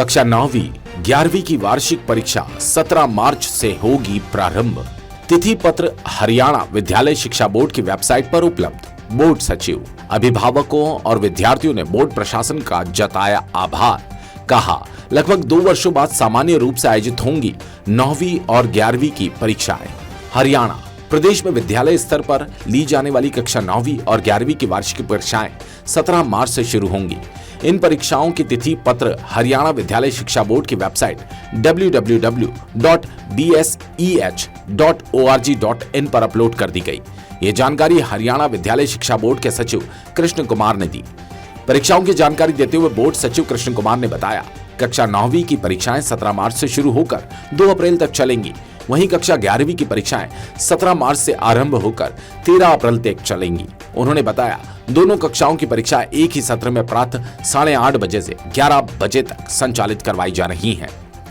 कक्षा 9वीं 11वीं की वार्षिक परीक्षा 17 मार्च से होगी प्रारंभ। तिथि पत्र हरियाणा विद्यालय शिक्षा बोर्ड की वेबसाइट पर उपलब्ध। बोर्ड सचिव, अभिभावकों और विद्यार्थियों ने बोर्ड प्रशासन का जताया आभार। कहा, लगभग 2 वर्षों बाद सामान्य रूप से आयोजित होंगी 9वीं और 11वीं की परीक्षाएं। हरियाणा प्रदेश में विद्यालय स्तर पर ली जाने वाली कक्षा 9वीं और 11वीं की वार्षिक परीक्षाएं 17 मार्च से शुरू होंगी। इन परीक्षाओं की तिथि पत्र हरियाणा विद्यालय शिक्षा बोर्ड की वेबसाइट www.bseh.org.in पर अपलोड कर दी गई। ये जानकारी हरियाणा विद्यालय शिक्षा बोर्ड के सचिव कृष्ण कुमार ने दी। परीक्षाओं की जानकारी देते हुए बोर्ड सचिव कृष्ण कुमार ने बताया, कक्षा 9वीं की परीक्षाएं 17 मार्च से शुरू होकर 2 अप्रैल तक चलेंगी। वहीं कक्षा 11वीं की परीक्षाएं 17 मार्च से आरंभ होकर 13 अप्रैल तक चलेंगी। उन्होंने बताया, दोनों कक्षाओं की परीक्षा एक ही सत्र में प्रातः 8:30 बजे से 11 बजे तक संचालित करवाई जा रही हैं।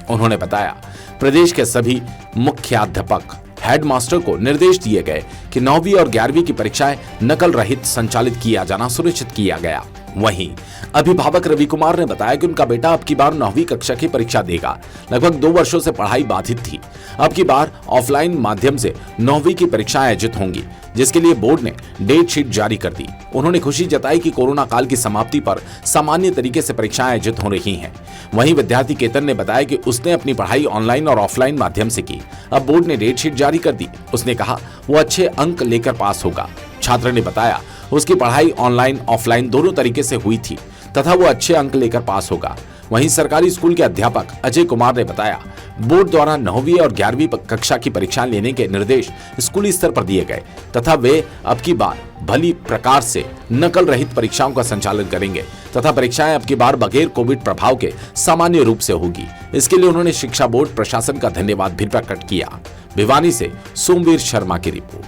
उन्होंने बताया, प्रदेश के सभी मुख्याध्यापक हेडमास्टर को निर्देश दिए गए कि 9वीं और 11वीं की परीक्षाएं नकल रहित संचालित किया जाना सुनिश्चित किया गया। वहीं अभिभावक रवि कुमार ने बताया कि उनका बेटा अब की बार 9वीं कक्षा की परीक्षा देगा। लगभग 2 वर्षों से पढ़ाई बाधित थी। अब की बार ऑफलाइन माध्यम से 9वीं की परीक्षाएं आयोजित होंगी, जिसके लिए बोर्ड ने डेट शीट जारी कर दी। उन्होंने खुशी जताई कि कोरोना काल की समाप्ति पर सामान्य तरीके से परीक्षाएं आयोजित हो रही हैं। वहीं विद्यार्थी केतन ने बताया कि उसने अपनी पढ़ाई ऑनलाइन और ऑफलाइन माध्यम से की। अब बोर्ड ने डेट शीट जारी कर दी। उसने कहा, वो अच्छे अंक लेकर पास होगा। छात्र ने बताया, उसकी पढ़ाई ऑनलाइन ऑफलाइन दोनों तरीके से हुई थी तथा वो अच्छे अंक लेकर पास होगा। वहीं सरकारी स्कूल के अध्यापक अजय कुमार ने बताया, बोर्ड द्वारा 9वीं और 11वीं कक्षा की परीक्षाएं लेने के निर्देश स्कूली स्तर पर दिए गए तथा वे अब की बार भली प्रकार से नकल रहित परीक्षाओं का संचालन करेंगे तथा परीक्षाएं अब की बार बगैर कोविड प्रभाव के सामान्य रूप से होगी। इसके लिए उन्होंने शिक्षा बोर्ड प्रशासन का धन्यवाद भी प्रकट किया। भिवानी से सोमवीर शर्मा की रिपोर्ट।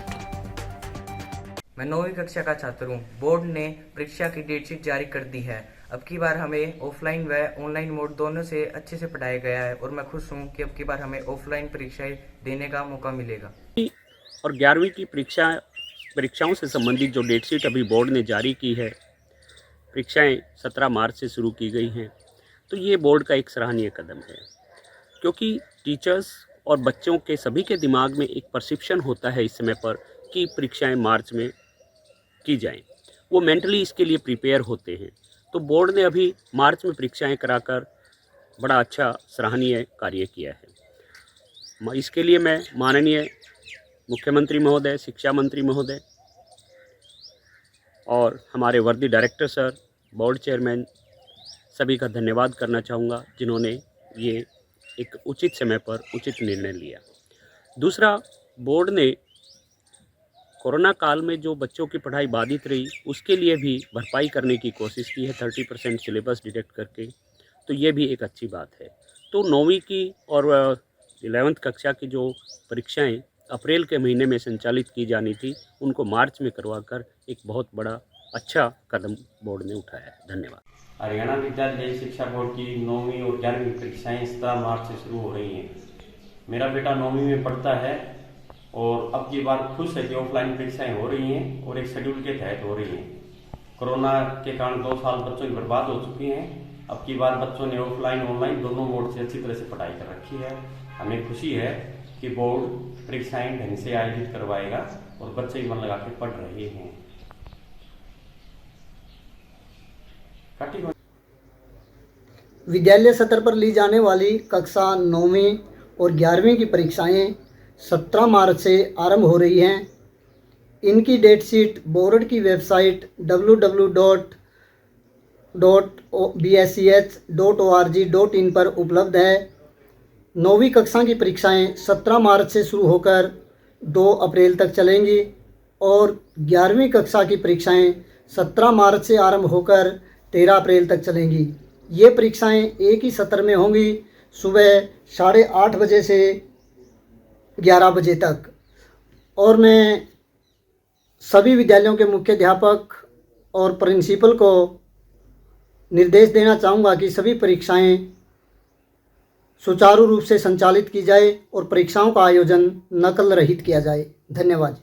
मैं 9वीं कक्षा का छात्र हूँ। बोर्ड ने परीक्षा की डेट शीट जारी कर दी है। अब की बार हमें ऑफलाइन व ऑनलाइन मोड दोनों से अच्छे से पढ़ाया गया है और मैं खुश हूँ कि अब की बार हमें ऑफलाइन परीक्षाएं देने का मौका मिलेगा। और 11वीं की परीक्षाओं से संबंधित जो डेट शीट अभी बोर्ड ने जारी की है, परीक्षाएं 17 मार्च से शुरू की गई हैं, तो ये बोर्ड का एक सराहनीय कदम है, क्योंकि टीचर्स और बच्चों के सभी के दिमाग में एक परसेप्शन होता है इस समय पर कि परीक्षाएं मार्च में की जाएं। वो मेंटली इसके लिए प्रिपेयर होते हैं। तो बोर्ड ने अभी मार्च में परीक्षाएं कराकर बड़ा अच्छा सराहनीय कार्य किया है। इसके लिए मैं माननीय मुख्यमंत्री महोदय, शिक्षा मंत्री महोदय और हमारे वर्दी डायरेक्टर सर, बोर्ड चेयरमैन सभी का धन्यवाद करना चाहूँगा, जिन्होंने ये एक उचित समय पर उचित निर्णय लिया। दूसरा, बोर्ड ने कोरोना काल में जो बच्चों की पढ़ाई बाधित रही, उसके लिए भी भरपाई करने की कोशिश की है 30% सिलेबस डिडक्ट करके, तो ये भी एक अच्छी बात है। तो 9वीं की और 11वीं कक्षा की जो परीक्षाएं अप्रैल के महीने में संचालित की जानी थी, उनको मार्च में करवाकर एक बहुत बड़ा अच्छा कदम बोर्ड ने उठाया है। धन्यवाद। हरियाणा विद्यालय शिक्षा बोर्ड की 9वीं और 11वीं परीक्षाएं 17 मार्च से शुरू हो रही हैं। मेरा बेटा 9वीं में पढ़ता है और अब की बार खुश है कि ऑफलाइन परीक्षाएं हो रही हैं और एक शेड्यूल के तहत हो रही हैं। कोरोना के कारण 2 साल बच्चों की बर्बाद हो चुकी हैं। अब की बार बच्चों ने ऑफलाइन ऑनलाइन दोनों मोड से अच्छी तरह से पढ़ाई कर रखी है। हमें खुशी है कि बोर्ड परीक्षाएं ढंग से आयोजित करवाएगा और बच्चे मन लगा के पढ़ रहे हैं। विद्यालय स्तर पर ली जाने वाली कक्षा 9वीं और 11वीं की परीक्षाएं 17 मार्च से आरंभ हो रही हैं। इनकी डेट शीट बोर्ड की वेबसाइट www.bseh.org.in पर उपलब्ध है। 9वीं कक्षा की परीक्षाएं 17 मार्च से शुरू होकर 2 अप्रैल तक चलेंगी और 11वीं कक्षा की परीक्षाएं 17 मार्च से आरंभ होकर 13 अप्रैल तक चलेंगी। ये परीक्षाएं एक ही सत्र में होंगी, सुबह 8:30 बजे से 11 बजे तक। और मैं सभी विद्यालयों के मुख्याध्यापक और प्रिंसिपल को निर्देश देना चाहूँगा कि सभी परीक्षाएं सुचारू रूप से संचालित की जाए और परीक्षाओं का आयोजन नकल रहित किया जाए। धन्यवाद।